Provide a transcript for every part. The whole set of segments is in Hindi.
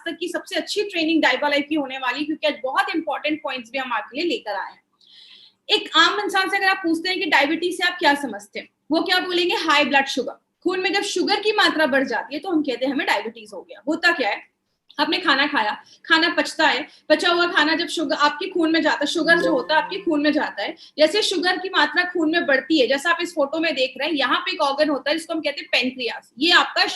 तक की सबसे अच्छी ट्रेनिंग डाइबा लाइफ की होने वाली, क्योंकि आज बहुत इंपॉर्टेंट पॉइंट्स भी हम आपके लिए लेकर आए हैं। एक आम इंसान से अगर आप पूछते हैं कि डायबिटीज से आप क्या समझते हैं, वो क्या बोलेंगे? High blood sugar. खून में जब शुगर की मात्रा बढ़ जाती है तो हम कहते हैं हमें डायबिटीज हो गया। होता क्या है, आपने खाना खाया, खाना पचता है, पचा हुआ खाना जब शुगर आपके खून में जाता है, शुगर जो होता है आपके खून में जाता है, जैसे शुगर की मात्रा खून में बढ़ती है, जैसा आप इस फोटो में देख रहे हैं, यहाँ पे एक ऑर्गन होता है जिसको हम कहते हैं पेनक्रियास। ये आपका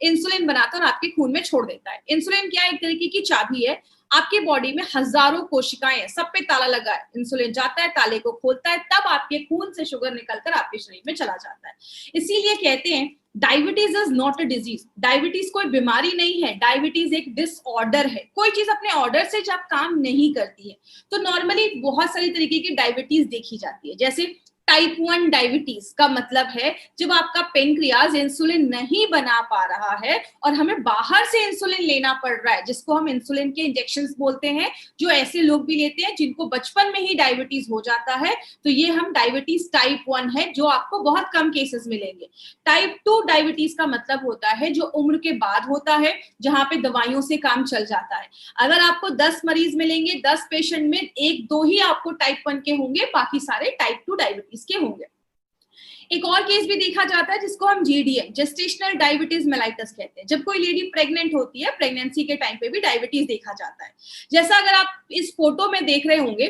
इंसुलिन बनाता है और आपके खून में छोड़ देता है। इंसुलिन क्या है? एक तरीके की चाबी है। आपके बॉडी में हजारों कोशिकाएं हैं, सब पे ताला लगा है। इंसुलिन जाता है, ताले को खोलता है, तब आपके खून से शुगर निकलकर आपके शरीर में चला जाता है। इसीलिए कहते हैं diabetes is not a disease. Diabetes कोई बीमारी नहीं है, डायबिटीज एक डिसऑर्डर है। कोई चीज अपने ऑर्डर से जब काम नहीं करती है तो नॉर्मली बहुत सारी तरीके की डायबिटीज देखी जाती है। जैसे टाइप 1 डायबिटीज का मतलब है जब आपका पेनक्रियाज इंसुलिन नहीं बना पा रहा है और हमें बाहर से इंसुलिन लेना पड़ रहा है, जिसको हम इंसुलिन के इंजेक्शंस बोलते हैं, जो ऐसे लोग भी लेते हैं जिनको बचपन में ही डायबिटीज हो जाता है, तो ये हम डायबिटीज टाइप 1 है, जो आपको बहुत कम केसेस मिलेंगे। टाइप 2 डायबिटीज का मतलब होता है जो उम्र के बाद होता है, जहां पे दवाइयों से काम चल जाता है। अगर आपको 10 मरीज मिलेंगे, 10 पेशेंट में 1-2 ही आपको टाइप 1 के होंगे, बाकी सारे टाइप 2 डायबिटीज के होंगे। एक और केस भी देखा जाता है जिसको हम जीडीएम, जेस्टेशनल डायबिटीज मेलाइटस कहते हैं। जब कोई लेडी प्रेग्नेंट होती है, प्रेगनेंसी के टाइम पे भी डायबिटीज देखा जाता है। जैसा अगर आप इस फोटो में देख रहे होंगे,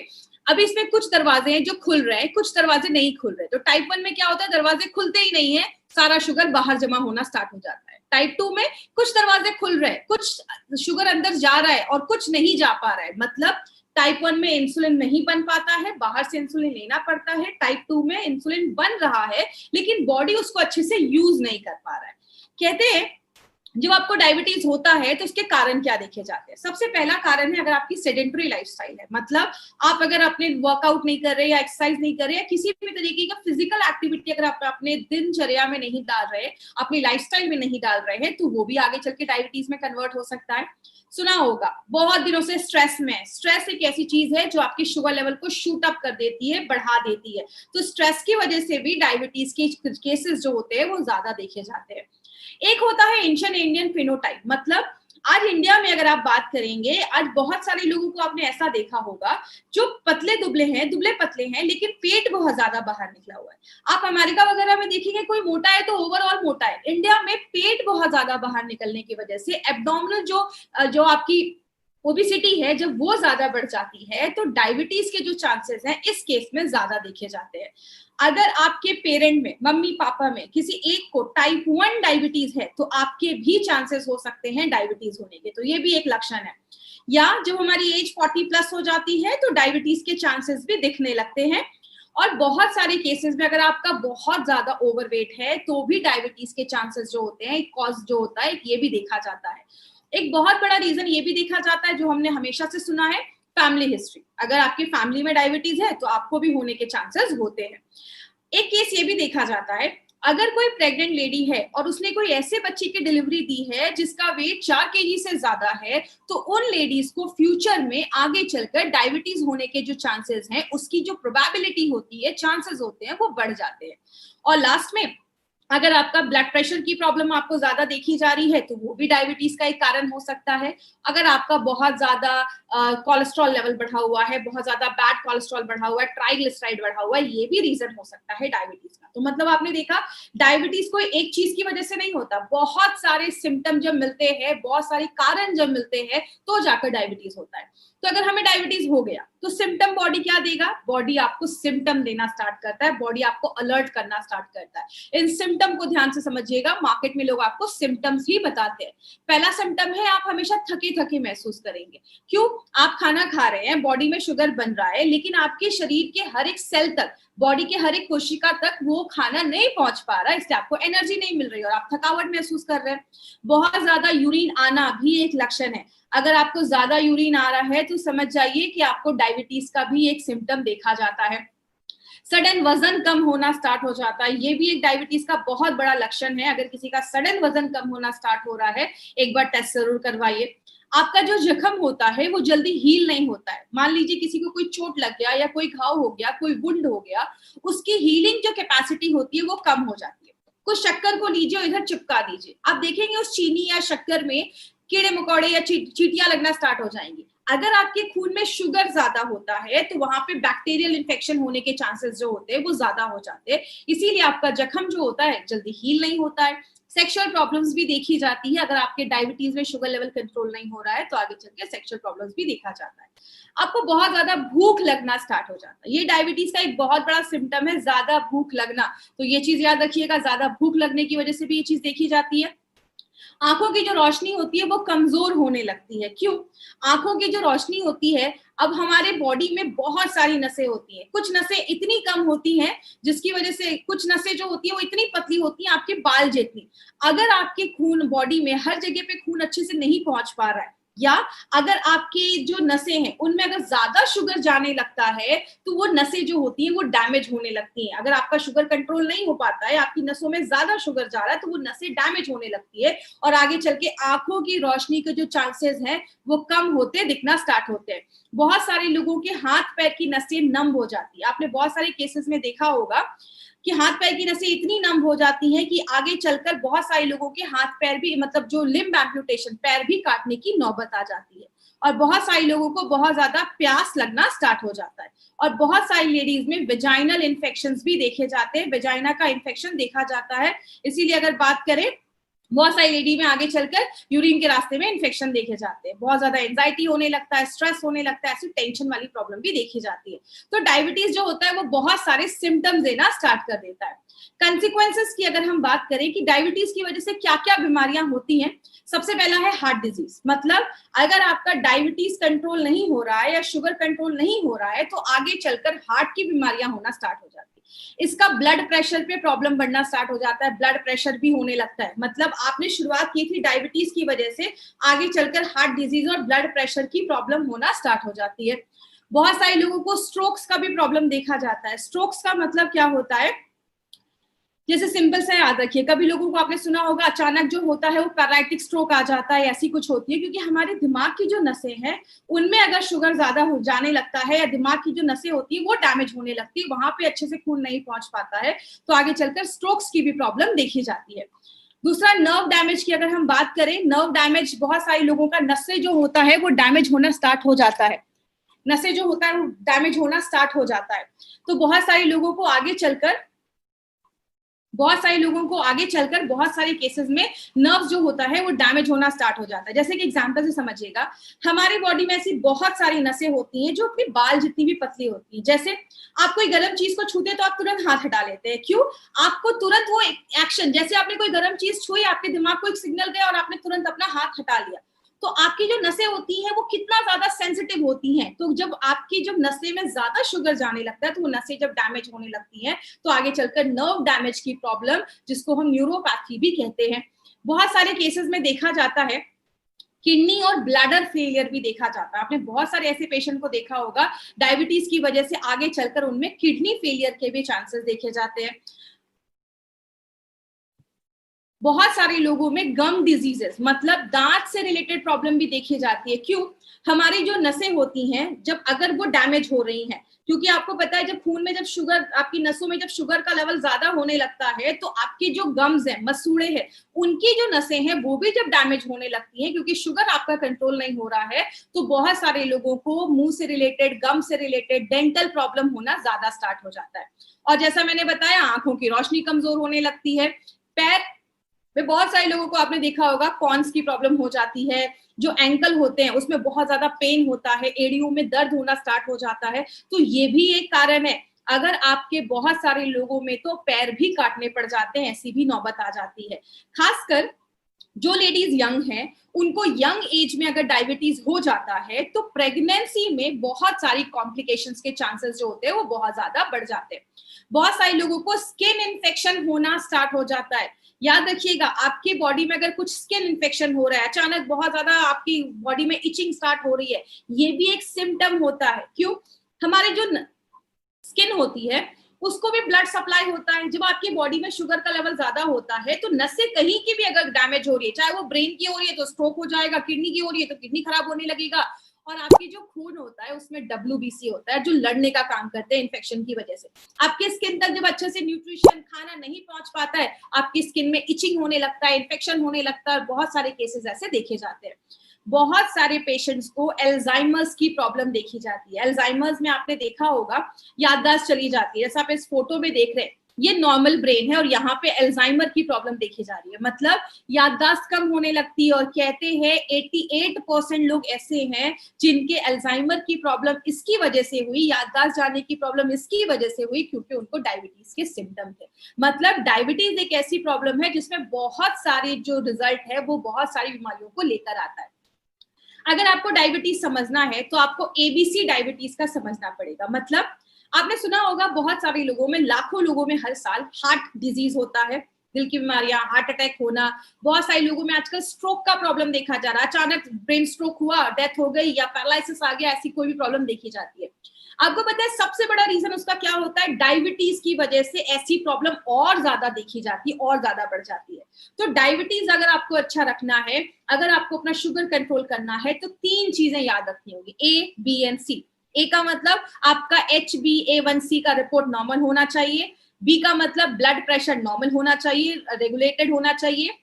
अभी इसमें कुछ दरवाजे हैं जो खुल रहे हैं, कुछ दरवाजे नहीं खुल रहे। तो टाइप 1 में क्या होता है? दरवाजे खुलते ही नहीं है, सारा शुगर बाहर जमा होना स्टार्ट हो जाता है। टाइप 2 में कुछ दरवाजे खुल रहे हैं, कुछ शुगर अंदर जा रहा है और कुछ नहीं जा पा रहा है। मतलब टाइप 1 में इंसुलिन नहीं बन पाता है, बाहर से इंसुलिन लेना पड़ता है। टाइप 2 में इंसुलिन बन रहा है लेकिन बॉडी उसको अच्छे से यूज नहीं कर पा रहा है। कहते हैं जब आपको डायबिटीज होता है तो इसके कारण क्या देखे जाते हैं? सबसे पहला कारण है अगर आपकी सेडेंटरी लाइफस्टाइल है, मतलब आप अगर अपने वर्कआउट नहीं कर रहे या एक्सरसाइज नहीं कर रहे या किसी भी तरीके का फिजिकल एक्टिविटी अगर आप अपने दिनचर्या में नहीं डाल रहे, अपनी लाइफस्टाइल में नहीं डाल रहे हैं, तो वो भी आगे चल के डायबिटीज में कन्वर्ट हो सकता है। सुना होगा बहुत दिनों से स्ट्रेस में, स्ट्रेस एक ऐसी चीज है जो आपके शुगर लेवल को शूट अप कर देती है, बढ़ा देती है। तो स्ट्रेस की वजह से भी डायबिटीज के केसेस जो होते हैं वो ज्यादा देखे जाते हैं। एक होता है एंशिएंट इंडियन फिनोटाइप, मतलब आज इंडिया में अगर आप बात करेंगे, आज बहुत सारे लोगों को आपने ऐसा देखा होगा जो पतले दुबले हैं, दुबले पतले हैं, लेकिन पेट बहुत ज्यादा बाहर निकला हुआ है। आप अमेरिका वगैरह में देखेंगे कोई मोटा है तो ओवरऑल मोटा है। इंडिया में पेट बहुत ज्यादा बाहर निकलने की वजह से एब्डोमिनल जो आपकी ओबेसिटी है, जब वो ज्यादा बढ़ जाती है तो डायबिटीज के जो चांसेस हैं इस केस में ज्यादा देखे जाते हैं। अगर आपके पेरेंट में, मम्मी पापा में किसी एक को टाइप 1 डायबिटीज है तो आपके भी चांसेस हो सकते हैं डायबिटीज होने के, तो ये भी एक लक्षण है। या जब हमारी एज 40 प्लस हो जाती है तो डायबिटीज के चांसेस भी दिखने लगते हैं। और बहुत सारे केसेस में अगर आपका बहुत ज्यादा ओवरवेट है तो भी डायबिटीज के चांसेस जो होते हैं, कॉज जो होता है, ये भी देखा जाता है। एक बहुत बड़ा रीजन ये भी देखा जाता है जो हमने हमेशा से सुना है, फैमिली हिस्ट्री। अगर आपकी फैमिली में डायबिटीज है तो आपको भी होने के चांसेस होते हैं। एक केस ये भी देखा जाता है, अगर कोई प्रेग्नेंट लेडी है और उसने कोई ऐसे बच्चे की डिलीवरी दी है जिसका वेट 4 केजी से ज्यादा है, तो उन लेडीज को फ्यूचर में आगे चलकर डायबिटीज होने के जो चांसेस हैं, उसकी जो प्रोबेबिलिटी होती है, चांसेस होते हैं, वो बढ़ जाते हैं। और लास्ट में अगर आपका ब्लड प्रेशर की प्रॉब्लम आपको ज्यादा देखी जा रही है तो वो भी डायबिटीज का एक कारण हो सकता है। अगर आपका बहुत ज्यादा कोलेस्ट्रॉल लेवल बढ़ा हुआ है, बहुत ज्यादा बैड कोलेस्ट्रॉल बढ़ा हुआ है, ट्राइग्लिसराइड बढ़ा हुआ है, ये भी रीजन हो सकता है डायबिटीज का। तो मतलब आपने देखा डायबिटीज कोई एक चीज की वजह से नहीं होता, बहुत सारे सिम्टम जब मिलते हैं, बहुत सारे कारण जब मिलते हैं तो जाकर डायबिटीज होता है। तो अगर हमें डायबिटीज हो गया तो सिम्टम बॉडी क्या देगा? बॉडी आपको सिम्टम देना स्टार्ट करता है, बॉडी आपको अलर्ट करना स्टार्ट करता है। इन सिम्टम को ध्यान से समझिएगा, मार्केट में लोग आपको सिम्टम्स ही बताते हैं। पहला सिम्टम है आप हमेशा थके थके महसूस करेंगे। क्यों? आप खाना खा रहे हैं, बॉडी में शुगर बन रहा है, लेकिन आपके शरीर के हर एक सेल तक, बॉडी के हर एक कोशिका तक वो खाना नहीं पहुंच पा रहा है, इसलिए आपको एनर्जी नहीं मिल रही और आप थकावट महसूस कर रहे हैं। बहुत ज्यादा यूरिन आना भी एक लक्षण है। अगर आपको ज्यादा यूरिन आ रहा है तो समझ जाइए कि आपको डायबिटीज का भी एक सिम्टम देखा जाता है। सडन वजन कम होना स्टार्ट हो जाता है, ये भी एक डायबिटीज का बहुत बड़ा लक्षण है। अगर किसी का सडन वजन कम होना स्टार्ट हो रहा है, एक बार टेस्ट जरूर करवाइए। आपका जो जख्म होता है वो जल्दी हील नहीं होता है। मान लीजिए किसी को कोई चोट लग गया या कोई घाव हो गया, कोई वुंड हो गया, उसकी हीलिंग जो कैपेसिटी होती है वो कम हो जाती है। कुछ शक्कर को लीजिए और इधर चिपका दीजिए, आप देखेंगे उस चीनी या शक्कर में कीड़े मकोड़े या चींटियां लगना स्टार्ट हो जाएंगी। अगर आपके खून में शुगर ज्यादा होता है तो वहां पे बैक्टीरियल इन्फेक्शन होने के चांसेस जो होते हैं वो ज्यादा हो जाते हैं, इसीलिए आपका जख्म जो होता है जल्दी हील नहीं होता है। सेक्सुअल प्रॉब्लम्स भी देखी जाती है, अगर आपके डायबिटीज में शुगर लेवल कंट्रोल नहीं हो रहा है तो आगे चल के सेक्सुअल प्रॉब्लम्स भी देखा जाता है। आपको बहुत ज्यादा भूख लगना स्टार्ट हो जाता है, ये डायबिटीज का एक बहुत बड़ा सिम्टम है, ज्यादा भूख लगना। तो ये चीज याद रखिएगा, ज्यादा भूख लगने की वजह से भी ये चीज देखी जाती है। आंखों की जो रोशनी होती है वो कमजोर होने लगती है। क्यों? आंखों की जो रोशनी होती है, अब हमारे बॉडी में बहुत सारी नसें होती हैं, कुछ नसें इतनी कम होती हैं जिसकी वजह से कुछ नसें जो होती है वो इतनी पतली होती हैं आपके बाल जितनी। अगर आपके खून बॉडी में हर जगह पे खून अच्छे से नहीं पहुंच पा रहा है, या अगर आपकी जो नसें हैं उनमें अगर ज्यादा शुगर जाने लगता है तो वो नसें जो होती हैं वो डैमेज होने लगती हैं। अगर आपका शुगर कंट्रोल नहीं हो पाता है, आपकी नसों में ज्यादा शुगर जा रहा है तो वो नसें डैमेज होने लगती है और आगे चल के आंखों की रोशनी के जो चांसेस हैं वो कम होते दिखना स्टार्ट होते हैं। बहुत सारे लोगों के हाथ पैर की नसें नम हो जाती है, आपने बहुत सारे केसेस में देखा होगा कि हाथ पैर की नसें इतनी नम हो जाती हैं कि आगे चलकर बहुत सारे लोगों के हाथ पैर भी, मतलब जो लिम्ब एम्पुटेशन, पैर भी काटने की नौबत आ जाती है। और बहुत सारे लोगों को बहुत ज्यादा प्यास लगना स्टार्ट हो जाता है। और बहुत सारी लेडीज में वेजाइनल इन्फेक्शंस भी देखे जाते हैं, वेजाइना का इन्फेक्शन देखा जाता है। इसीलिए अगर बात करें, बहुत सारी लेडी में आगे चलकर यूरिन के रास्ते में इन्फेक्शन देखे जाते हैं, बहुत ज्यादा एंजाइटी होने लगता है, स्ट्रेस होने लगता है, ऐसी टेंशन वाली प्रॉब्लम भी देखी जाती है। तो डायबिटीज जो होता है वो बहुत सारे सिम्टम्स देना स्टार्ट कर देता है। कंसिक्वेंसेस की अगर हम बात करें कि डायबिटीज की वजह से क्या क्या बीमारियां होती हैं, सबसे पहला है हार्ट डिजीज। मतलब अगर आपका डायबिटीज कंट्रोल नहीं हो रहा है या शुगर कंट्रोल नहीं हो रहा है तो आगे चलकर हार्ट की बीमारियां होना स्टार्ट हो जाती है। इसका ब्लड प्रेशर पे प्रॉब्लम बढ़ना स्टार्ट हो जाता है, ब्लड प्रेशर भी होने लगता है। मतलब आपने शुरुआत की थी डायबिटीज की वजह से, आगे चलकर हार्ट डिजीज और ब्लड प्रेशर की प्रॉब्लम होना स्टार्ट हो जाती है। बहुत सारे लोगों को स्ट्रोक्स का भी प्रॉब्लम देखा जाता है। स्ट्रोक्स का मतलब क्या होता है, जैसे सिंपल सा याद रखिए, कभी लोगों को आपने सुना होगा अचानक जो होता है वो पैरालिटिक स्ट्रोक आ जाता है, ऐसी कुछ होती है, क्योंकि हमारे दिमाग की जो नसें हैं उनमें अगर शुगर ज्यादा हो जाने लगता है या दिमाग की जो नसें होती है वो डैमेज होने लगती है, वहां पे अच्छे से खून नहीं पहुंच पाता है, तो आगे चलकर स्ट्रोक्स की भी प्रॉब्लम देखी जाती है। दूसरा, नर्व डैमेज की अगर हम बात करें, नर्व डैमेज बहुत सारे लोगों का नसें जो होता है वो डैमेज होना स्टार्ट हो जाता है, नसें जो होता है वो डैमेज होना स्टार्ट हो जाता है। तो बहुत सारे लोगों को आगे चलकर बहुत सारे केसेस में नर्व्स जो होता है वो डैमेज होना स्टार्ट हो जाता है। जैसे कि एग्जांपल से समझिएगा, हमारी बॉडी में ऐसी बहुत सारी नसें होती हैं जो अपने बाल जितनी भी पतली होती हैं। जैसे आप कोई गर्म चीज को छूते तो आप तुरंत हाथ हटा लेते हैं, क्यों? आपको तुरंत वो एक्शन, जैसे आपने कोई गर्म चीज छुई, आपके दिमाग को एक सिग्नल गया और आपने तुरंत अपना हाथ हटा लिया। तो आपकी जो नसें होती हैं वो कितना ज्यादा सेंसिटिव होती हैं, तो जब आपकी जब नसें में ज्यादा शुगर जाने लगता है तो वो नसें जब डैमेज होने लगती हैं तो आगे चलकर नर्व डैमेज की प्रॉब्लम, जिसको हम न्यूरोपैथी भी कहते हैं, बहुत सारे केसेस में देखा जाता है। किडनी और ब्लैडर फेलियर भी देखा जाता है, आपने बहुत सारे ऐसे पेशेंट को देखा होगा डायबिटीज की वजह से आगे चलकर उनमें किडनी फेलियर के भी चांसेस देखे जाते हैं। बहुत सारे लोगों में गम डिजीजेस, मतलब दांत से रिलेटेड प्रॉब्लम भी देखी जाती है। क्यों? हमारी जो नसें होती हैं जब अगर वो डैमेज हो रही हैं, क्योंकि आपको पता है जब खून में जब शुगर, आपकी नसों में जब शुगर का लेवल ज्यादा होने लगता है तो आपकी जो गम्स हैं, मसूड़े हैं, उनकी जो नसें हैं वो भी जब डैमेज होने लगती हैं, क्योंकि शुगर आपका कंट्रोल नहीं हो रहा है, तो बहुत सारे लोगों को मुंह से रिलेटेड, गम से रिलेटेड डेंटल प्रॉब्लम होना ज्यादा स्टार्ट हो जाता है। और जैसा मैंने बताया, आंखों की रोशनी कमजोर होने लगती है। पैर में बहुत सारे लोगों को आपने देखा होगा कॉन्स की प्रॉब्लम हो जाती है, जो एंकल होते हैं उसमें बहुत ज्यादा पेन होता है, एड़ियों में दर्द होना स्टार्ट हो जाता है। तो ये भी एक कारण है। अगर आपके बहुत सारे लोगों में तो पैर भी काटने पड़ जाते हैं, ऐसी भी नौबत आ जाती है। खासकर जो लेडीज यंग हैं, उनको यंग एज में अगर डायबिटीज हो जाता है तो प्रेगनेंसी में बहुत सारी कॉम्प्लिकेशंस के चांसेस जो होते हैं वो बहुत ज्यादा बढ़ जाते हैं। बहुत सारे लोगों को स्किन इन्फेक्शन होना स्टार्ट हो जाता है। याद रखिएगा, आपके बॉडी में अगर कुछ स्किन इन्फेक्शन हो रहा है, अचानक बहुत ज्यादा आपकी बॉडी में इचिंग स्टार्ट हो रही है, ये भी एक सिम्टम होता है। क्यों? हमारी जो स्किन होती है उसको भी ब्लड सप्लाई होता है। जब आपकी बॉडी में शुगर का लेवल ज्यादा होता है तो नसें कहीं की भी अगर डैमेज हो रही है, चाहे वो ब्रेन की हो रही है तो स्ट्रोक हो जाएगा, किडनी की हो रही है तो किडनी खराब होने लगेगा, और आपकी जो खून होता है उसमें WBC होता है जो लड़ने का काम करते हैं इन्फेक्शन की वजह से। आपके स्किन तक जब अच्छे से न्यूट्रिशन खाना नहीं पहुंच पाता है, आपकी स्किन में इचिंग होने लगता है, इन्फेक्शन होने लगता है, और बहुत सारे केसेस ऐसे देखे जाते हैं। बहुत सारे पेशेंट्स को एल्जाइमर्स की प्रॉब्लम देखी जाती है। एल्जाइमर्स में आपने देखा होगा याददाश्त चली जाती है, जैसा आप इस फोटो में देख रहे हैं, ये नॉर्मल ब्रेन है और यहाँ पे एल्जाइमर की प्रॉब्लम देखी जा रही है, मतलब याददाश्त कम होने लगती है। और कहते हैं 88% लोग ऐसे हैं जिनके एल्जाइमर की प्रॉब्लम इसकी वजह से हुई, याददाश्त जाने की प्रॉब्लम इसकी वजह से हुई क्योंकि उनको डायबिटीज के सिम्टम थे। मतलब डायबिटीज एक ऐसी प्रॉब्लम है जिसमें बहुत सारे जो रिजल्ट है वो बहुत सारी बीमारियों को लेकर आता है। अगर आपको डायबिटीज समझना है तो आपको ABC डायबिटीज का समझना पड़ेगा। मतलब आपने सुना होगा बहुत सारे लोगों में, लाखों लोगों में हर साल हार्ट डिजीज होता है, दिल की बीमारियां, हार्ट अटैक होना। बहुत सारे लोगों में आजकल स्ट्रोक का प्रॉब्लम देखा जा रहा है, अचानक ब्रेन स्ट्रोक हुआ, डेथ हो गई या पैरालिसिस आ गया, ऐसी कोई भी प्रॉब्लम देखी जाती है। आपको पता है सबसे बड़ा रीजन उसका क्या होता है? डायबिटीज की वजह से ऐसी प्रॉब्लम और ज्यादा देखी जाती है, और ज्यादा बढ़ जाती है। तो डायबिटीज अगर आपको अच्छा रखना है, अगर आपको अपना शुगर कंट्रोल करना है, तो 3 चीजें याद रखनी होगी, A, B एंड C। ए का मतलब आपका HbA1c का रिपोर्ट नॉर्मल होना चाहिए, बी का मतलब ब्लड प्रेशर नॉर्मल होना चाहिए, रेगुलेटेड होना चाहिए,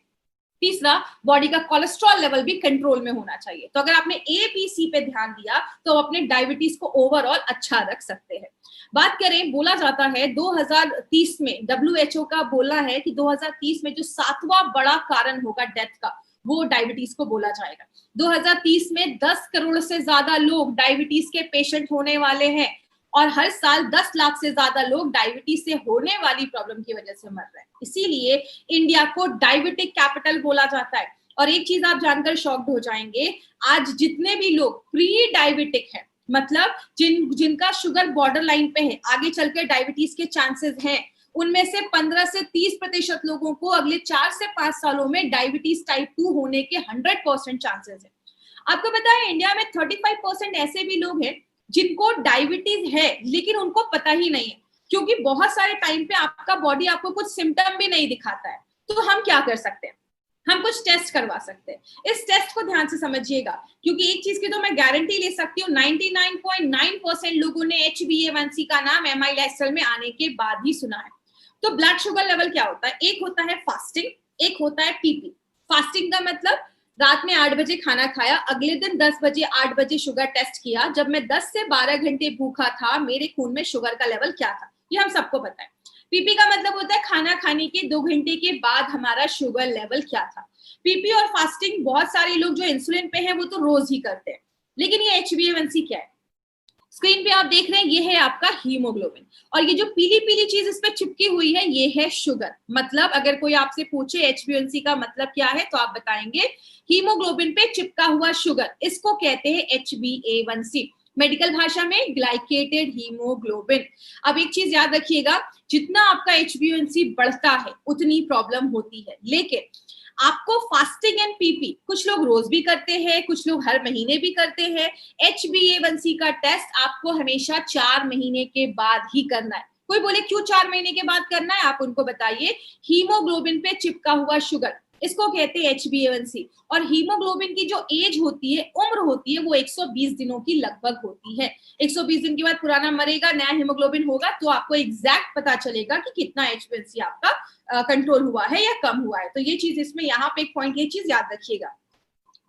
तीसरा बॉडी का कोलेस्ट्रॉल लेवल भी कंट्रोल में होना चाहिए। तो अगर आपने ABC पे ध्यान दिया तो अपने डायबिटीज को ओवरऑल अच्छा रख सकते हैं। बात करें, बोला जाता है 2030 में WHO का बोला है कि 2030 में जो 7वां बड़ा कारण होगा डेथ का, वो डायबिटीज को बोला जाएगा। 2030 में 10 करोड़ से ज्यादा लोग डायबिटीज के पेशेंट होने वाले हैं और हर साल 10 लाख से ज्यादा लोग डायबिटीज से होने वाली प्रॉब्लम की वजह से मर रहे हैं। इसीलिए इंडिया को डायबिटिक कैपिटल बोला जाता है। और एक चीज आप जानकर शॉक्ड हो जाएंगे, आज जितने भी लोग प्री डायबिटिक हैं, मतलब जिनका शुगर बॉर्डर लाइन पे है, आगे चलकर डायबिटीज के चांसेस हैं, उनमें से 15 से 30% लोगों को अगले 4 से 5 सालों में डायबिटीज टाइप 2 होने के 100% चांसेस है। आपको पता है इंडिया में 35% ऐसे भी लोग हैं जिनको डायबिटीज है लेकिन उनको पता ही नहीं है, क्योंकि बहुत सारे टाइम पे आपका बॉडी आपको कुछ सिम्टम भी नहीं दिखाता है। तो हम क्या कर सकते हैं? हम कुछ टेस्ट करवा सकते हैं। इस टेस्ट को ध्यान से समझिएगा, क्योंकि एक चीज की तो मैं गारंटी ले सकती हूँ, 99.9% लोगों ने HbA1c का नाम MI लाइफस्टाइल में आने के बाद ही सुना है। तो ब्लड शुगर लेवल क्या होता है? एक होता है फास्टिंग, एक होता है PP। फास्टिंग का मतलब रात में 8 बजे खाना खाया, अगले दिन 10 बजे 8 बजे शुगर टेस्ट किया, जब मैं 10 से 12 घंटे भूखा था मेरे खून में शुगर का लेवल क्या था, ये हम सबको पता है। PP का मतलब होता है खाना खाने के 2 घंटे के बाद हमारा शुगर लेवल क्या था। PP और फास्टिंग बहुत सारे लोग जो इंसुलिन पे हैं वो तो रोज ही करते हैं, लेकिन ये HbA1c क्या है? स्क्रीन पे आप देख रहे हैं, ये है आपका हीमोग्लोबिन, और ये जो पीली पीली चीज इस पे चिपकी हुई है ये है शुगर। मतलब अगर कोई आपसे पूछे HbA1c का मतलब क्या है तो आप बताएंगे हीमोग्लोबिन पे चिपका हुआ शुगर, इसको कहते हैं HbA1c, मेडिकल भाषा में ग्लाइकेटेड हीमोग्लोबिन। अब एक चीज याद रखिएगा, जितना आपका HbA1c बढ़ता है उतनी प्रॉब्लम होती है, लेकिन आपको फास्टिंग एंड PP कुछ लोग रोज भी करते हैं, कुछ लोग हर महीने भी करते हैं। HbA1c का टेस्ट आपको हमेशा 4 महीने के बाद ही करना है। कोई बोले क्यों 4 महीने के बाद करना है, आप उनको बताइए। हीमोग्लोबिन पे चिपका हुआ शुगर, इसको कहते हैं HbA1c। और हीमोग्लोबिन की जो एज होती है, उम्र होती है, वो 120 दिनों की लगभग होती है। 120 दिन के बाद पुराना मरेगा, नया हीमोग्लोबिन होगा, तो आपको एग्जैक्ट पता चलेगा कि कितना HbA1c आपका कंट्रोल हुआ है या कम हुआ है। तो ये चीज इसमें यहाँ पे एक पॉइंट, ये चीज याद रखिएगा।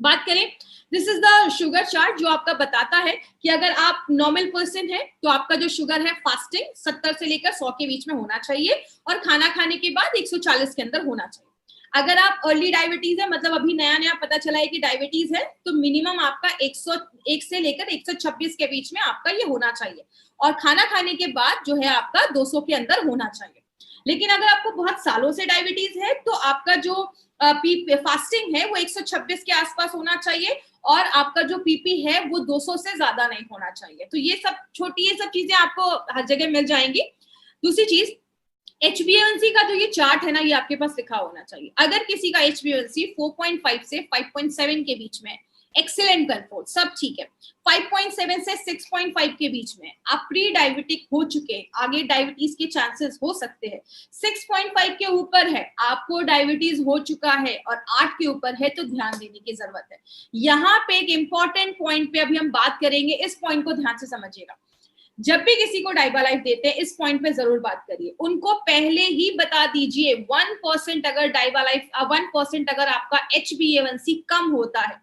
बात करें, this is the sugar chart जो आपका बताता है कि अगर आप नॉर्मल पर्सन है तो आपका जो शुगर है फास्टिंग 70 से लेकर 100 के बीच में होना चाहिए, और खाना खाने के बाद 140 के अंदर होना चाहिए। अगर आप अर्ली डायबिटीज है, मतलब अभी नया नया पता चला है कि डायबिटीज है, तो मिनिमम आपका 101 से लेकर 126 के बीच में आपका ये होना चाहिए, और खाना खाने के बाद जो है आपका 200 के अंदर होना चाहिए। लेकिन अगर आपको बहुत सालों से डायबिटीज है तो आपका जो फास्टिंग है वो 126 के आसपास होना चाहिए, और आपका जो PP है वो 200 से ज्यादा नहीं होना चाहिए। तो ये सब छोटी, ये सब चीजें आपको हर जगह मिल जाएंगी। दूसरी चीज, HbA1c का जो ये चार्ट है ना, ये आपके पास लिखा होना चाहिए। अगर किसी का HbA1c 4.5 से 5.7 के बीच में, एक्सीलेंट कंट्रोल, सब ठीक है। 5.7 से 6.5 के बीच में आप प्री डायबिटिक हो चुके हैं, आगे डायबिटीज के चांसेस हो सकते हैं। 6.5 के ऊपर है, आपको डायबिटीज हो चुका है, और 8 के ऊपर है तो ध्यान देने की जरूरत है। यहाँ पे एक इंपॉर्टेंट पॉइंट पे अभी हम बात करेंगे, इस पॉइंट को ध्यान से समझिएगा। जब भी किसी को डाइबालाइफ देते हैं, इस पॉइंट पे जरूर बात करिए, उनको पहले ही बता दीजिए 1% अगर डाइबालाइफ 1% अगर आपका HbA1c कम होता है,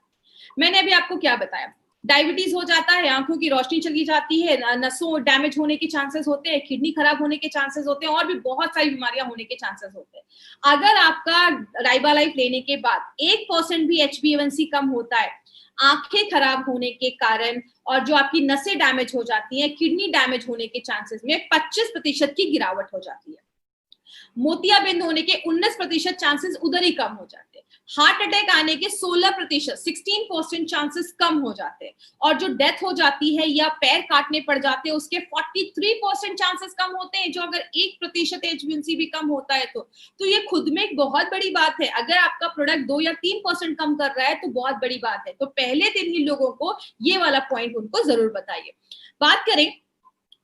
मैंने अभी आपको क्या बताया, डायबिटीज हो जाता है, आंखों की रोशनी चली जाती है, नसों डैमेज होने के चांसेस होते हैं, किडनी खराब होने के चांसेस होते हैं, और भी बहुत सारी बीमारियां होने के चांसेस होते हैं। अगर आपका डाइबालाइफ लेने के बाद 1% भी HbA1c कम होता है, आंखें खराब होने के कारण और जो आपकी नसें डैमेज हो जाती हैं, किडनी डैमेज होने के चांसेस में 25% की गिरावट हो जाती है। मोतियाबिंद होने के 19% चांसेस उधर ही कम हो जाते हैं। हार्ट अटैक आने के 16%, 16% चांसेस कम हो जाते हैं, और जो डेथ हो जाती है या पैर काटने पड़ जाते हैं उसके 43% चांसेस कम होते हैं, जो अगर 1% HbA1c भी कम होता है तो ये खुद में एक बहुत बड़ी बात है। अगर आपका प्रोडक्ट 2 या 3% कम कर रहा है तो बहुत बड़ी बात है। तो पहले दिन ही लोगों को ये वाला पॉइंट उनको जरूर बताइए। बात करें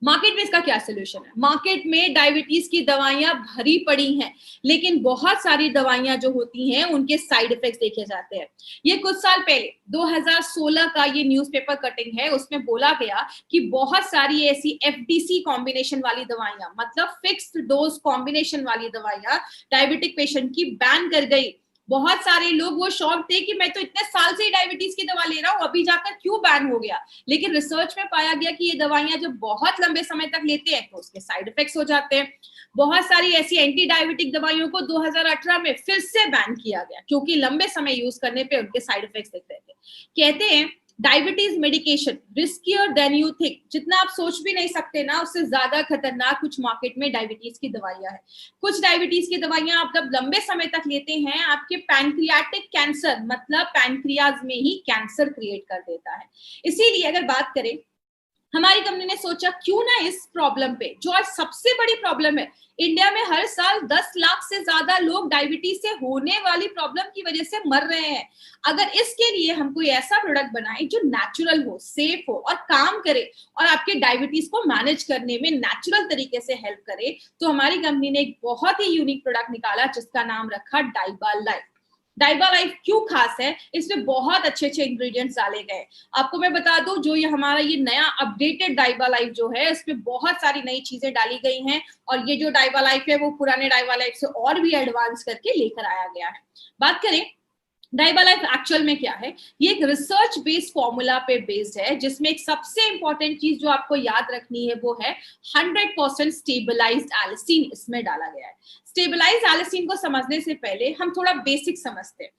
मार्केट में इसका क्या सोल्यूशन है। मार्केट में डायबिटीज की दवाइयां भरी पड़ी हैं, लेकिन बहुत सारी दवाइयां जो होती हैं उनके साइड इफेक्ट्स देखे जाते हैं। ये कुछ साल पहले 2016 का ये न्यूज़पेपर कटिंग है, उसमें बोला गया कि बहुत सारी ऐसी FDC कॉम्बिनेशन वाली दवाइयां, मतलब फिक्स्ड डोज कॉम्बिनेशन वाली दवाइयां डायबिटिक पेशेंट की बैन कर गई। बहुत सारे लोग वो शॉक थे कि मैं तो इतने साल से ही डायबिटीज की दवा ले रहा हूँ, अभी जाकर क्यों बैन हो गया। लेकिन रिसर्च में पाया गया कि ये दवाइयां जब बहुत लंबे समय तक लेते हैं तो उसके साइड इफेक्ट्स हो जाते हैं। बहुत सारी ऐसी एंटी डायबिटिक दवाइयों को 2018 में फिर से बैन किया गया, क्योंकि लंबे समय यूज करने पे उनके साइड इफेक्ट्स दिख रहे थे। कहते हैं diabetes medication riskier than you think, जितना आप सोच भी नहीं सकते ना, उससे ज्यादा खतरनाक कुछ मार्केट में डायबिटीज की दवाइयां है। कुछ डायबिटीज की दवाइयां आप जब लंबे समय तक लेते हैं, आपके पैनक्रियाटिक कैंसर, मतलब पैनक्रियाज में ही कैंसर क्रिएट कर देता है। इसीलिए अगर बात करें, हमारी कंपनी ने सोचा क्यों ना इस प्रॉब्लम पे, जो आज सबसे बड़ी प्रॉब्लम है, इंडिया में हर साल 10 लाख से ज्यादा लोग डायबिटीज से होने वाली प्रॉब्लम की वजह से मर रहे हैं। अगर इसके लिए हम कोई ऐसा प्रोडक्ट बनाए जो नेचुरल हो, सेफ हो और काम करे, और आपके डायबिटीज को मैनेज करने में नेचुरल तरीके से हेल्प करे, तो हमारी कंपनी ने एक बहुत ही यूनिक प्रोडक्ट निकाला जिसका नाम रखा डाइबालाइफ। डाइबालाइफ क्यों खास है, इसमें बहुत अच्छे अच्छे इंग्रेडिएंट्स डाले गए। आपको मैं बता दूं, जो ये हमारा ये नया अपडेटेड डाइबालाइफ जो है, इसमें बहुत सारी नई चीजें डाली गई हैं, और ये जो डाइबालाइफ है वो पुराने डाइबालाइफ से और भी एडवांस करके लेकर आया गया है। बात करें डाइबालाइफ एक्चुअल में क्या है, ये एक रिसर्च बेस्ड फॉर्मूला पे बेस्ड है, जिसमें एक सबसे इंपॉर्टेंट चीज जो आपको याद रखनी है वो है 100% स्टेबलाइज्ड एलिसिन इसमें डाला गया है। स्टेबलाइज्ड एलिसिन को समझने से पहले हम थोड़ा बेसिक समझते हैं।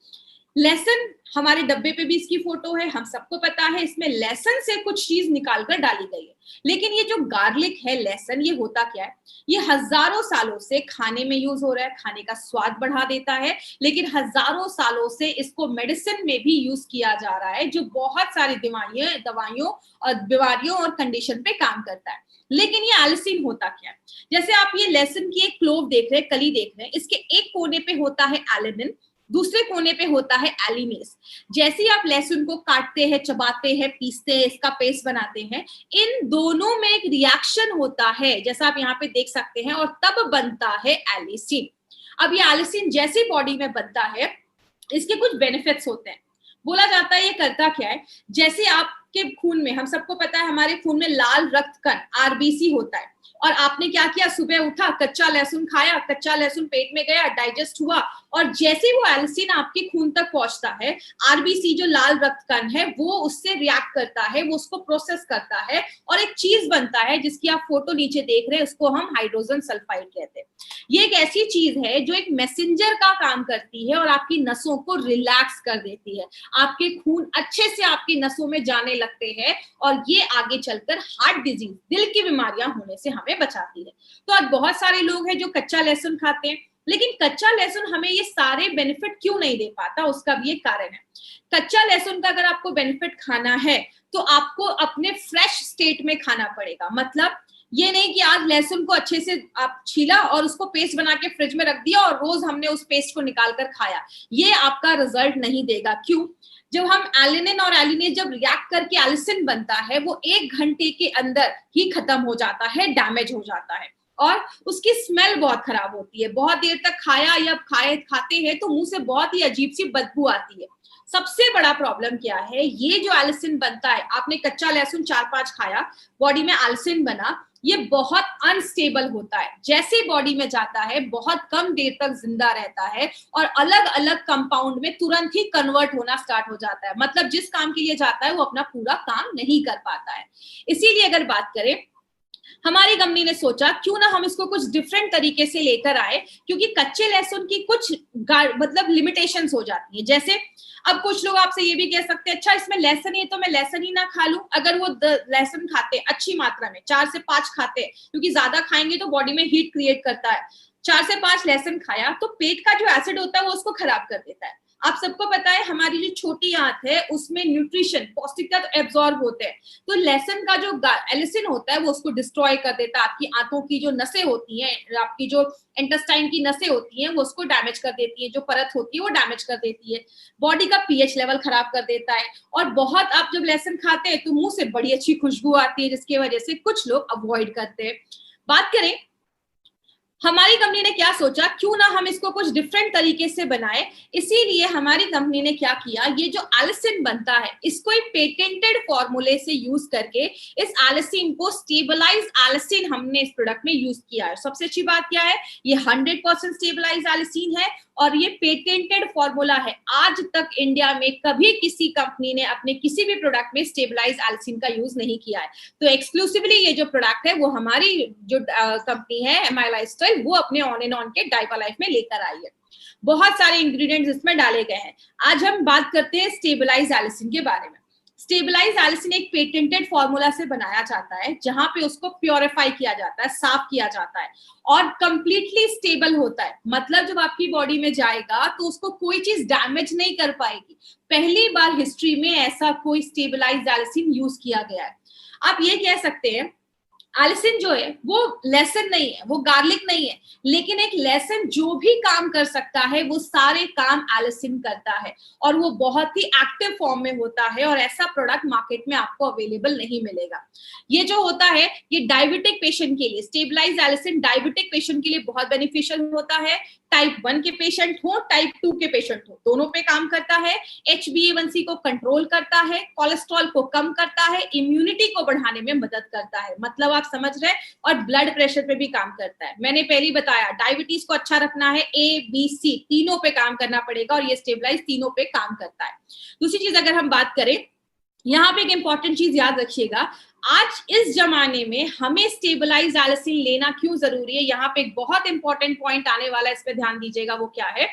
लहसुन, हमारे डब्बे पे भी इसकी फोटो है, हम सबको पता है इसमें लहसुन से कुछ चीज निकालकर डाली गई है। लेकिन ये जो गार्लिक है, लहसुन, ये होता क्या है, ये हजारों सालों से खाने में यूज हो रहा है, खाने का स्वाद बढ़ा देता है, लेकिन हजारों सालों से इसको मेडिसिन में भी यूज किया जा रहा है, जो बहुत सारी दवाइयों और बीमारियों और कंडीशन पे काम करता है। लेकिन ये एलिसिन होता क्या है, जैसे आप ये लहसुन की एक क्लोव देख रहे हैं, कली देख रहे हैं, इसके एक कोने पे होता है एलिनिन, दूसरे कोने पे होता है एलिनेस। जैसे ही आप लहसुन को काटते हैं, चबाते हैं, पीसते हैं, इसका पेस्ट बनाते हैं, इन दोनों में एक रिएक्शन होता है, जैसा आप यहाँ पे देख सकते हैं, और तब बनता है एलिसिन। अब ये एलिसिन जैसे बॉडी में बनता है, इसके कुछ बेनिफिट्स होते हैं। बोला जाता है ये करता क्या है, जैसे आपके खून में, हम सबको पता है हमारे खून में लाल रक्त कण RBC होता है, और आपने क्या किया, सुबह उठा, कच्चा लहसुन खाया, कच्चा लहसुन पेट में गया, डाइजेस्ट हुआ, और जैसे वो एलिसिन आपके खून तक पहुंचता है, RBC जो लाल रक्त कण है वो उससे रिएक्ट करता है, वो उसको प्रोसेस करता है, और एक चीज बनता है जिसकी आप फोटो नीचे देख रहे हैं, उसको हम हाइड्रोजन सल्फाइड कहते हैं। ये एक ऐसी चीज है जो एक मैसेंजर का काम करती है और आपकी नसों को रिलैक्स कर देती है, आपके खून अच्छे से आपकी नसों में जाने लगते हैं, और ये आगे चलकर हार्ट डिजीज, दिल की बीमारियां होने से हमें बचाती है। तो आज बहुत सारे लोग हैं जो कच्चा लहसुन खाते हैं, लेकिन कच्चा लहसुन हमें ये सारे बेनिफिट क्यों नहीं दे पाता, उसका भी एक कारण है। कच्चा लहसुन का अगर आपको बेनिफिट खाना है तो आपको अपने फ्रेश स्टेट में खाना पड़ेगा। मतलब ये नहीं कि आज लहसुन को अच्छे से आप छीला और उसको पेस्ट बना के फ्रिज में रख दिया और रोज हमने उस पेस्ट को निकाल कर खाया, ये आपका रिजल्ट नहीं देगा। क्यों? जब हम एलिनिन और एलिनेज जब रिएक्ट करके एलिसिन बनता है, वो 1 घंटे के अंदर ही खत्म हो जाता है, डैमेज हो जाता है और उसकी स्मेल बहुत खराब होती है। बहुत देर तक खाया या खाते हैं तो मुंह से बहुत ही अजीब सी बदबू आती है। सबसे बड़ा प्रॉब्लम क्या है, ये जो एलिसिन बनता है, आपने कच्चा लहसुन 4-5 खाया, बॉडी में एलिसिन बना, ये बहुत अनस्टेबल होता है। जैसे बॉडी में जाता है बहुत कम देर तक जिंदा रहता है और अलग अलग कंपाउंड में तुरंत ही कन्वर्ट होना स्टार्ट हो जाता है। मतलब जिस काम के लिए जाता है वो अपना पूरा काम नहीं कर पाता है। इसीलिए अगर बात करें, हमारी कंपनी ने सोचा क्यों ना हम इसको कुछ डिफरेंट तरीके से लेकर आए, क्योंकि कच्चे लहसुन की कुछ मतलब लिमिटेशंस हो जाती है। जैसे अब कुछ लोग आपसे ये भी कह सकते हैं, अच्छा इसमें लहसुन ही है तो मैं लहसुन ही ना खा लूं। अगर वो लहसुन खाते अच्छी मात्रा में 4 से 5 खाते, क्योंकि ज्यादा खाएंगे तो बॉडी में हीट क्रिएट करता है, 4 से 5 लहसुन खाया तो पेट का जो एसिड होता है वो उसको खराब कर देता है। आप सबको पता है हमारी जो छोटी आंत है उसमें न्यूट्रिशन पौष्टिक तत्व एब्जॉर्ब होते हैं, तो लहसुन का जो एलिसिन होता है वो उसको डिस्ट्रॉय कर देता है। आपकी आंतों की जो नसें होती हैं, आपकी जो इंटेस्टाइन की नसें होती हैं वो उसको डैमेज कर देती है, जो परत होती है वो डैमेज कर देती है, बॉडी का पीएच लेवल खराब कर देता है। और बहुत आप जब लहसुन खाते हैं तो मुंह से बड़ी अच्छी खुशबू आती है, जिसकी वजह से कुछ लोग अवॉइड करते हैं। बात करें हमारी कंपनी ने क्या सोचा, क्यों ना हम इसको कुछ डिफरेंट तरीके से बनाए। इसीलिए हमारी कंपनी ने क्या किया, ये जो एलिसिन बनता है इसको एक पेटेंटेड फॉर्मूले से यूज करके इस एलिसिन को स्टेबलाइज एलिसिन हमने इस प्रोडक्ट में यूज किया है। सबसे अच्छी बात क्या है, ये 100% स्टेबलाइज एलिसिन है और ये पेटेंटेड फॉर्मूला है। आज तक इंडिया में कभी किसी कंपनी ने अपने किसी भी प्रोडक्ट में स्टेबलाइज एलिसिन का यूज नहीं किया है। तो एक्सक्लूसिवली ये जो प्रोडक्ट है वो हमारी जो कंपनी है एमआई लाइफस्टाइल, वो अपने ऑन एंड ऑन के डाइपा लाइफ में लेकर आई है। बहुत सारे इंग्रेडिएंट्स इसमें डाले गए हैं। आज हम बात करते हैं स्टेबलाइज एलिसिन के बारे में। स्टेबलाइज एलिसिन एक पेटेंटेड फॉर्मूला से बनाया जाता है, जहां पे उसको प्योरीफाई किया जाता है, साफ किया जाता है और कंप्लीटली स्टेबल होता है। मतलब जब आपकी बॉडी में जाएगा तो उसको कोई चीज डैमेज नहीं कर पाएगी। पहली बार हिस्ट्री में ऐसा कोई स्टेबलाइज एलिसिन यूज किया गया है। आप ये कह सकते हैं एलिसिन जो है वो लहसुन नहीं है, वो गार्लिक नहीं है, लेकिन एक लहसुन जो भी काम कर सकता है वो सारे काम एलिसिन करता है और वो बहुत ही एक्टिव फॉर्म में होता है और ऐसा प्रोडक्ट मार्केट में आपको अवेलेबल नहीं मिलेगा। ये जो होता है ये डायबिटिक पेशेंट के लिए, स्टेबलाइज एलिसिन डायबिटिक पेशेंट के लिए बहुत बेनिफिशियल होता है। टाइप 1 के पेशेंट हो, टाइप 2 के पेशेंट हो, दोनों पे काम करता है। HbA1c को कंट्रोल करता है, कोलेस्ट्रॉल को कम करता है, इम्यूनिटी को बढ़ाने में मदद करता है, मतलब आप समझ रहे हैं, और ब्लड प्रेशर पे भी काम करता है। मैंने पहले ही बताया डायबिटीज को अच्छा रखना है, ABC तीनों पे काम करना पड़ेगा और ये स्टेबलाइज तीनों पे काम करता है। दूसरी चीज अगर हम बात करें, यहाँ पे एक इंपॉर्टेंट चीज याद रखिएगा, आज इस जमाने में हमें स्टेबलाइज एलिसिन लेना क्यों जरूरी है। यहाँ पे एक बहुत इंपॉर्टेंट पॉइंट आने वाला है, इस पे ध्यान दीजिएगा। वो क्या है,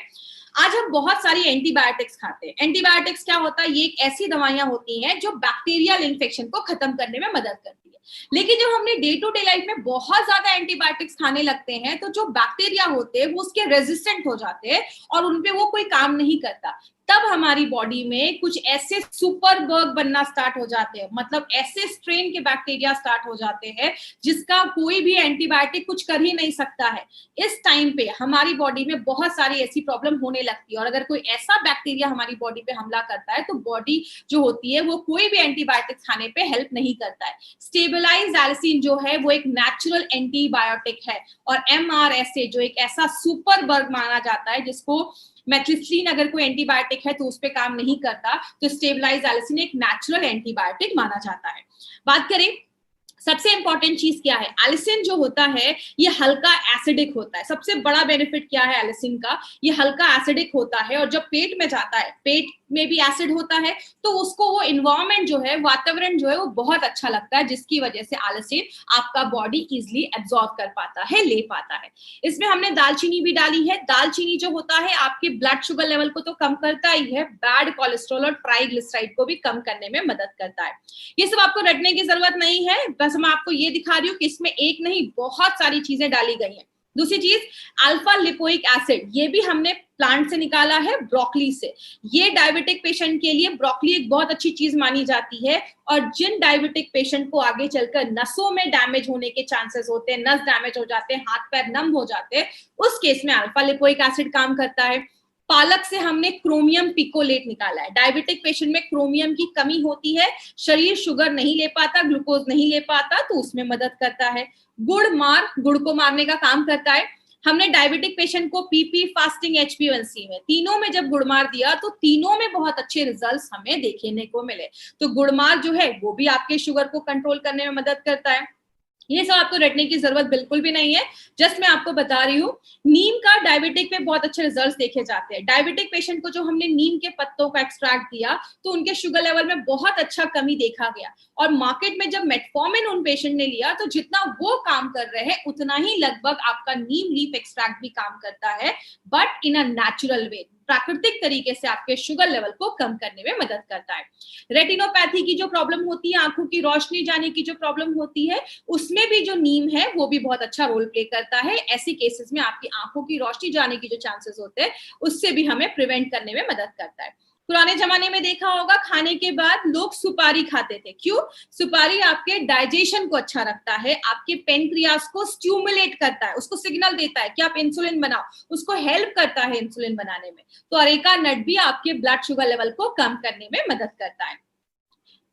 आज हम बहुत सारी एंटीबायोटिक्स खाते हैं। एंटीबायोटिक्स क्या होता है, ये एक ऐसी दवाइयां होती हैं जो बैक्टीरियल इन्फेक्शन को खत्म करने में मदद करती है। लेकिन जब हमने डे टू डे लाइफ में बहुत ज्यादा एंटीबायोटिक्स खाने लगते हैं तो जो बैक्टीरिया होते हैं वो उसके रेजिस्टेंट हो जाते हैं और उनपे वो कोई काम नहीं करता। तब हमारी बॉडी में कुछ ऐसे सुपर बग बनना स्टार्ट हो जाते हैं, मतलब ऐसे स्ट्रेन के बैक्टीरिया स्टार्ट हो जाते हैं जिसका कोई भी एंटीबायोटिक कुछ कर ही नहीं सकता है। इस टाइम पे हमारी बॉडी में बहुत सारी ऐसी प्रॉब्लम होने लगती है और अगर कोई ऐसा बैक्टीरिया हमारी बॉडी पे हमला करता है तो बॉडी जो होती है वो कोई भी एंटीबायोटिक खाने पे हेल्प नहीं करता है। स्टेबलाइज एलिसिन जो है वो एक नेचुरल एंटीबायोटिक है और MRSA जो एक ऐसा सुपर बग माना जाता है जिसको मेथिओनिन अगर कोई एंटीबायोटिक है तो उस पे काम नहीं करता, तो स्टेबलाइज एलिसिन एक नेचुरल एंटीबायोटिक माना जाता है। बात करें सबसे इंपॉर्टेंट चीज क्या है, एलिसिन जो होता है ये हल्का एसिडिक होता है। सबसे बड़ा बेनिफिट क्या है एलिसिन का, ये हल्का एसिडिक होता है और जब पेट में जाता है, पेट में भी एसिड होता है तो उसको वो इन्वायरमेंट जो है, वातावरण जो है वो बहुत अच्छा लगता है, जिसकी वजह से एलिसिन आपका बॉडी इजिली एब्जॉर्ब कर पाता है, ले पाता है। इसमें हमने दालचीनी भी डाली है। दालचीनी जो होता है आपके ब्लड शुगर लेवल को तो कम करता ही है, बैड कोलेस्ट्रॉल और ट्राइग्लिसराइड को भी कम करने में मदद करता है। ये सब आपको रटने की जरूरत नहीं है, बस मैं आपको ये दिखा रही हूँ कि इसमें एक नहीं बहुत सारी चीजें डाली गई हैं। दूसरी चीज अल्फा लिपोइक एसिड, ये भी हमने प्लांट से निकाला है, ब्रोकली से। ये डायबिटिक पेशेंट के लिए ब्रोकली एक बहुत अच्छी चीज मानी जाती है और जिन डायबिटिक पेशेंट को आगे चलकर नसों में डैमेज होने के चांसेस होते हैं, नस डैमेज हो जाते हैं, हाथ पैर नम हो जाते हैं, उस केस में अल्फा लिपोइक एसिड काम करता है। पालक से हमने क्रोमियम पिकोलेट निकाला है। डायबिटिक पेशेंट में क्रोमियम की कमी होती है, शरीर शुगर नहीं ले पाता, ग्लूकोज नहीं ले पाता, तो उसमें मदद करता है। गुड़ को मारने का काम करता है। हमने डायबिटिक पेशेंट को पीपी, फास्टिंग, HbA1c में तीनों में जब गुड़मार दिया तो तीनों में बहुत अच्छे रिजल्ट्स हमें देखने को मिले। तो गुड़मार जो है वो भी आपके शुगर को कंट्रोल करने में मदद करता है। ये सब आपको रटने की जरूरत बिल्कुल भी नहीं है, जस्ट मैं आपको बता रही हूँ। नीम का डायबिटिक में बहुत अच्छे रिजल्ट्स देखे जाते हैं। डायबिटिक पेशेंट को जो हमने नीम के पत्तों का एक्सट्रैक्ट दिया तो उनके शुगर लेवल में बहुत अच्छा कमी देखा गया। और मार्केट में जब मेटफॉर्मिन उन पेशेंट ने लिया तो जितना वो काम कर रहे हैं उतना ही लगभग आपका नीम लीफ एक्सट्रैक्ट भी काम करता है, but in a natural way, प्राकृतिक तरीके से आपके शुगर लेवल को कम करने में मदद करता है। रेटिनोपैथी की जो प्रॉब्लम होती है, आंखों की रोशनी जाने की जो प्रॉब्लम होती है, उसमें भी जो नीम है वो भी बहुत अच्छा रोल प्ले करता है। ऐसी केसेस में आपकी आंखों की रोशनी जाने की जो चांसेस होते हैं उससे भी हमें प्रिवेंट करने में मदद करता है। पुराने जमाने में देखा होगा खाने के बाद लोग सुपारी खाते थे। क्यों? सुपारी आपके डाइजेशन को अच्छा रखता है, आपके पेनक्रियास को स्टिमुलेट करता है, उसको सिग्नल देता है कि आप इंसुलिन बनाओ, उसको हेल्प करता है इंसुलिन बनाने में। तो अरेका नट भी आपके ब्लड शुगर लेवल को कम करने में मदद करता है।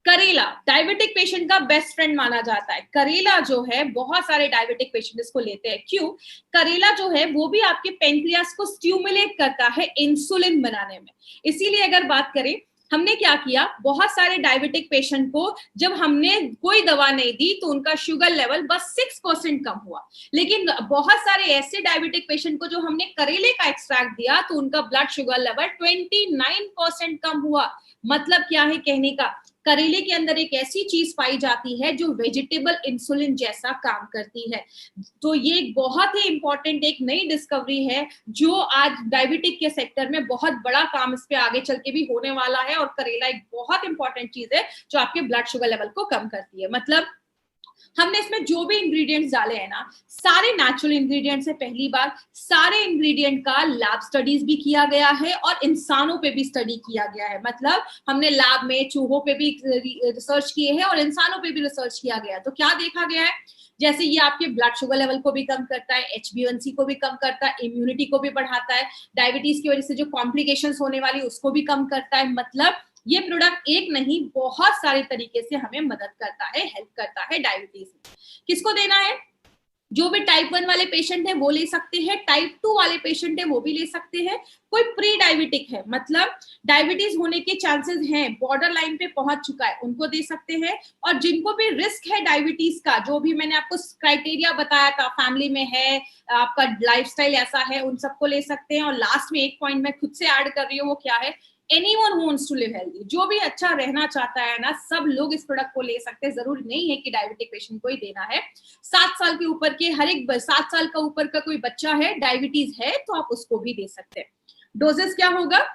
करेला डायबिटिक पेशेंट का बेस्ट फ्रेंड माना जाता है। करेला जो है बहुत सारे डायबिटिक पेशेंट इसको लेते हैं। क्यों? करेला जो है वो भी आपके पेनक्रियास को स्टिमुलेट करता है इंसुलिन बनाने में। इसीलिए अगर बात करें, हमने क्या किया, बहुत सारे डायबिटिक पेशेंट को जब हमने कोई दवा नहीं दी तो उनका शुगर लेवल बस 6% कम हुआ। लेकिन बहुत सारे ऐसे डायबिटिक पेशेंट को जो हमने करेले का एक्सट्रैक्ट दिया तो उनका ब्लड शुगर लेवल 29% कम हुआ। मतलब क्या है कहने का, करेले के अंदर एक ऐसी चीज पाई जाती है जो वेजिटेबल इंसुलिन जैसा काम करती है। तो ये बहुत ही इंपॉर्टेंट एक नई डिस्कवरी है जो आज डायबिटिक के सेक्टर में बहुत बड़ा काम इस पे आगे चल के भी होने वाला है। और करेला एक बहुत इंपॉर्टेंट चीज है जो आपके ब्लड शुगर लेवल को कम करती है। मतलब हमने इसमें जो भी इंग्रेडिएंट्स डाले हैं ना, सारे नेचुरल इंग्रेडिएंट्स है। पहली बार सारे इंग्रेडिएंट का लैब स्टडीज भी किया गया है और इंसानों पे भी स्टडी किया गया है। मतलब हमने लैब में चूहों पे भी रिसर्च किए हैं और इंसानों पे भी रिसर्च किया गया है। तो क्या देखा गया है, जैसे ये आपके ब्लड शुगर लेवल को भी कम करता है, HbA1c को भी कम करता है, इम्यूनिटी को भी बढ़ाता है, डायबिटीज की वजह से जो कॉम्प्लिकेशंस होने वाली उसको भी कम करता है। मतलब ये प्रोडक्ट एक नहीं बहुत सारे तरीके से हमें मदद करता है, हेल्प करता है डायबिटीज में। किसको देना है? जो भी टाइप 1 वाले पेशेंट है वो ले सकते हैं, टाइप 2 वाले पेशेंट है वो भी ले सकते हैं, कोई प्री डायबिटिक है मतलब डायबिटीज होने के चांसेस हैं, बॉर्डर लाइन पे पहुंच चुका है, उनको दे सकते हैं। और जिनको भी रिस्क है डायबिटीज का, जो भी मैंने आपको क्राइटेरिया बताया था, फैमिली में है, आपका लाइफस्टाइल ऐसा है, उन सबको ले सकते हैं। और लास्ट में एक पॉइंट मैं खुद से ऐड कर रही हूँ, वो क्या है, anyone who wants to live healthy, जो भी अच्छा रहना चाहता है ना, सब लोग इस प्रोडक्ट को ले सकते हैं। जरूरी नहीं है कि डायबिटिक पेशेंट को ही देना है। 7 साल के ऊपर के हर एक 7 साल का ऊपर का कोई बच्चा है, डायबिटीज है, तो आप उसको भी दे सकते हैं। डोजेस क्या होगा,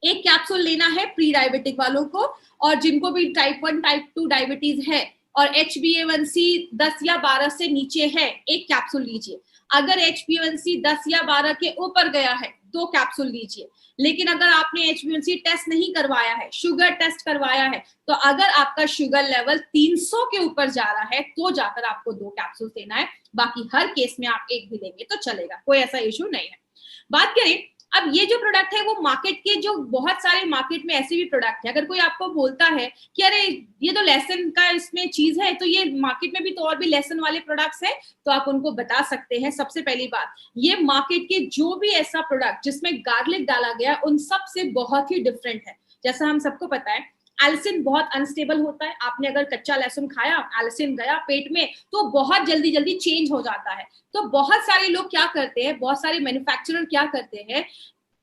एक कैप्सूल लेना है प्री डायबिटिक वालों को, और जिनको भी टाइप 1 टाइप 2 डायबिटीज है और HbA1c 10 या 12 से नीचे है, एक कैप्सूल लीजिए। अगर HbA1c 10 या 12 के ऊपर गया है 2 कैप्सूल लीजिए। लेकिन अगर आपने HbA1c टेस्ट नहीं करवाया है, शुगर टेस्ट करवाया है, तो अगर आपका शुगर लेवल 300 के ऊपर जा रहा है तो जाकर आपको 2 कैप्सूल देना है। बाकी हर केस में आप एक भी लेंगे तो चलेगा, कोई ऐसा इश्यू नहीं है। बात करें अब ये जो प्रोडक्ट है वो मार्केट के जो बहुत सारे मार्केट में ऐसे भी प्रोडक्ट है, अगर कोई आपको बोलता है कि अरे ये तो लेसन का इसमें चीज है, तो ये मार्केट में भी तो और भी लेसन वाले प्रोडक्ट्स हैं, तो आप उनको बता सकते हैं। सबसे पहली बात, ये मार्केट के जो भी ऐसा प्रोडक्ट जिसमें गार्लिक डाला गया उन सब से बहुत ही डिफरेंट है। जैसा हम सबको पता है एल्सिन बहुत अनस्टेबल होता है। आपने अगर कच्चा लहसुन खाया, एल्सिन गया पेट में तो बहुत जल्दी जल्दी चेंज हो जाता है। तो बहुत सारे लोग क्या करते हैं, बहुत सारे मैन्युफैक्चरर क्या करते हैं,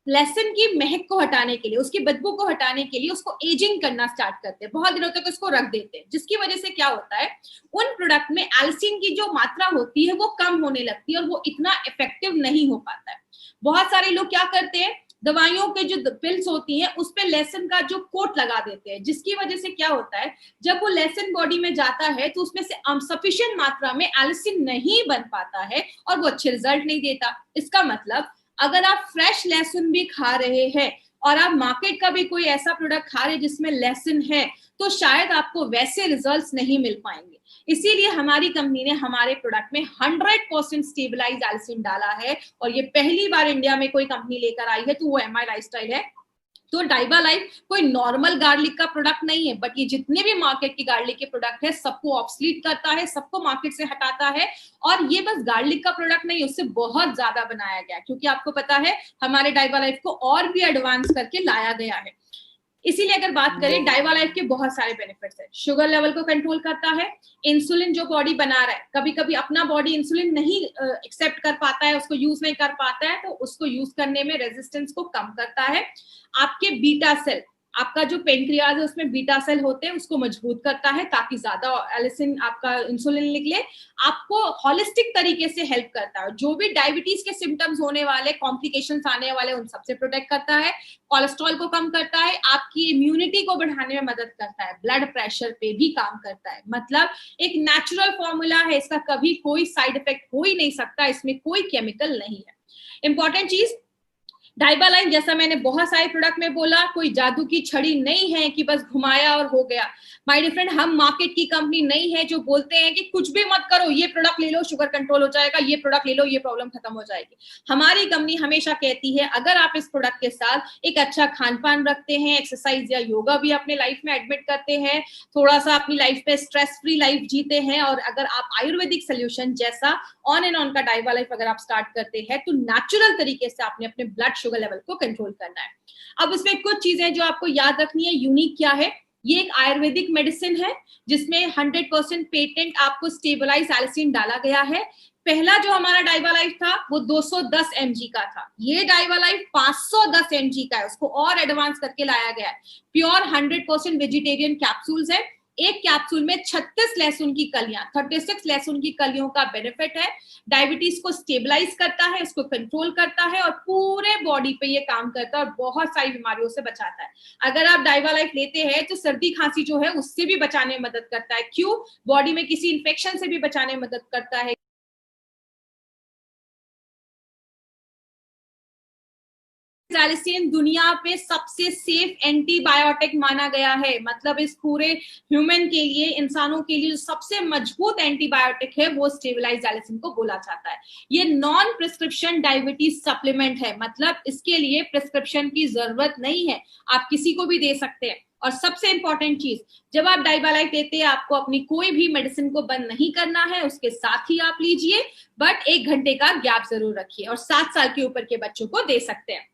लहसुन की महक को हटाने के लिए, उसकी बदबू को हटाने के लिए उसको एजिंग करना स्टार्ट करते हैं, बहुत दिनों तक उसको रख देते हैं, जिसकी वजह से क्या होता है, उन प्रोडक्ट में एल्सिन की जो मात्रा होती है वो कम होने लगती है और वो इतना इफेक्टिव नहीं हो पाता है। बहुत सारे लोग क्या करते हैं, दवाइयों के जो पिल्स होती हैं उस पे लहसुन का जो कोट लगा देते हैं, जिसकी वजह से क्या होता है, जब वो लहसुन बॉडी में जाता है तो उसमें से सफिशिएंट मात्रा में एल्सिन नहीं बन पाता है और वो अच्छे रिजल्ट नहीं देता। इसका मतलब अगर आप फ्रेश लहसुन भी खा रहे हैं और आप मार्केट का भी कोई ऐसा प्रोडक्ट खा रहे जिसमें लेसन है, तो शायद आपको वैसे रिजल्ट्स नहीं मिल पाएंगे। इसीलिए हमारी कंपनी ने हमारे प्रोडक्ट में 100% स्टेबलाइज एल्सिन डाला है, और ये पहली बार इंडिया में कोई कंपनी लेकर आई है, तो वो एमआई लाइफस्टाइल है। तो डाइबा लाइफ कोई नॉर्मल गार्लिक का प्रोडक्ट नहीं है, बट ये जितने भी मार्केट की गार्लिक के प्रोडक्ट है सबको ऑब्सलीट करता है, सबको मार्केट से हटाता है। और ये बस गार्लिक का प्रोडक्ट नहीं, उससे बहुत ज्यादा बनाया गया, क्योंकि आपको पता है हमारे डाइबा लाइफ को और भी एडवांस करके लाया गया है। इसीलिए अगर बात करें, डाइबा लाइफ के बहुत सारे बेनिफिट्स है। शुगर लेवल को कंट्रोल करता है, इंसुलिन जो बॉडी बना रहा है, कभी कभी अपना बॉडी इंसुलिन नहीं एक्सेप्ट कर पाता है, उसको यूज नहीं कर पाता है, तो उसको यूज करने में रेजिस्टेंस को कम करता है। आपके बीटा सेल, आपका जो पेनक्रियाज है उसमें बीटा सेल होते हैं, उसको मजबूत करता है ताकि ज्यादा एलिसिन आपका इंसुलिन निकले। आपको होलिस्टिक तरीके से हेल्प करता है, जो भी डायबिटीज के सिम्टम्स होने वाले, कॉम्प्लिकेशंस आने वाले, उन सबसे प्रोटेक्ट करता है। कोलेस्ट्रॉल को कम करता है, आपकी इम्यूनिटी को बढ़ाने में मदद करता है, ब्लड प्रेशर पे भी काम करता है। मतलब एक नेचुरल फॉर्मूला है, इसका कभी कोई साइड इफेक्ट हो ही नहीं सकता, इसमें कोई केमिकल नहीं है। इंपॉर्टेंट चीज, डाइबा लाइफ जैसा मैंने बहुत सारे प्रोडक्ट में बोला, कोई जादू की छड़ी नहीं है कि बस घुमाया और हो गया। माय डियर फ्रेंड, हम मार्केट की कंपनी नहीं है जो बोलते हैं कि कुछ भी मत करो, ये प्रोडक्ट ले लो शुगर कंट्रोल हो जाएगा, ये प्रोडक्ट ले लो ये प्रॉब्लम खत्म हो जाएगी। हमारी कंपनी हमेशा कहती है अगर आप इस प्रोडक्ट के साथ एक अच्छा खान पान रखते हैं, एक्सरसाइज या योगा भी अपने लाइफ में एडमिट करते हैं, थोड़ा सा अपनी लाइफ पे स्ट्रेस फ्री लाइफ जीते हैं, और अगर आप आयुर्वेदिक सोल्यूशन जैसा ऑन एंड ऑन का डाइबा लाइफ अगर आप स्टार्ट करते हैं, तो नेचुरल तरीके से आपने अपने ब्लड शुगर लेवल को कंट्रोल करना है। अब इसमें कुछ चीजें जो आपको याद रखनी है, यूनिक क्या है, ये एक आयुर्वेदिक मेडिसिन है जिसमें 100% पेटेंट आपको स्टेबलाइज एल्सिन डाला गया है। पहला जो हमारा डाइबा लाइफ था वो 210 mg का था, ये डाइबा लाइफ 510 mg का है, उसको और एडवांस करके लाया गया है। प्योर 100% वेजिटेरियन कैप्सूल्स है, एक कैप्सूल में 36 लहसुन की कलियां, 36 लहसुन की कलियों का बेनिफिट है। डायबिटीज को स्टेबलाइज करता है, उसको कंट्रोल करता है, और पूरे बॉडी पे ये काम करता है और बहुत सारी बीमारियों से बचाता है। अगर आप डाइबा लाइफ लेते हैं तो सर्दी खांसी जो है उससे भी बचाने में मदद करता है। क्यों? बॉडी में किसी इंफेक्शन से भी बचाने में मदद करता है। एलिसिन दुनिया पे सबसे सेफ एंटीबायोटिक माना गया है, मतलब इस पूरे ह्यूमन के लिए, इंसानों के लिए जो सबसे मजबूत एंटीबायोटिक है वो स्टेबलाइज एलिसिन को बोला जाता है। ये नॉन प्रिस्क्रिप्शन डायबिटीज सप्लीमेंट है, मतलब इसके लिए प्रिस्क्रिप्शन की जरूरत नहीं है, आप किसी को भी दे सकते हैं। और सबसे इंपॉर्टेंट चीज, जब आप डाइबा लाइफ लेते हैं आपको अपनी कोई भी मेडिसिन को बंद नहीं करना है, उसके साथ ही आप लीजिए, बट 1 घंटे का गैप जरूर रखिए, और 7 साल के ऊपर के बच्चों को दे सकते हैं।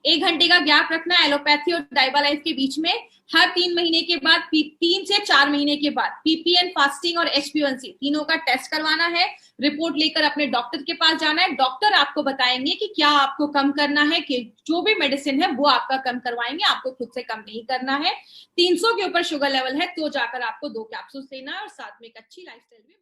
1 घंटे का गैप रखना एलोपैथी और डाइबा लाइफ के बीच में। हर 3 महीने के बाद, 3 से 4 महीने के बाद पीपीएन फास्टिंग और HbA1c तीनों का टेस्ट करवाना है। रिपोर्ट लेकर अपने डॉक्टर के पास जाना है, डॉक्टर आपको बताएंगे कि क्या आपको कम करना है, कि जो भी मेडिसिन है वो आपका कम करवाएंगे, आपको खुद से कम नहीं करना है। 300 के ऊपर शुगर लेवल है तो जाकर आपको 2 कैप्सूल लेना है, और साथ में एक अच्छी लाइफस्टाइल भी।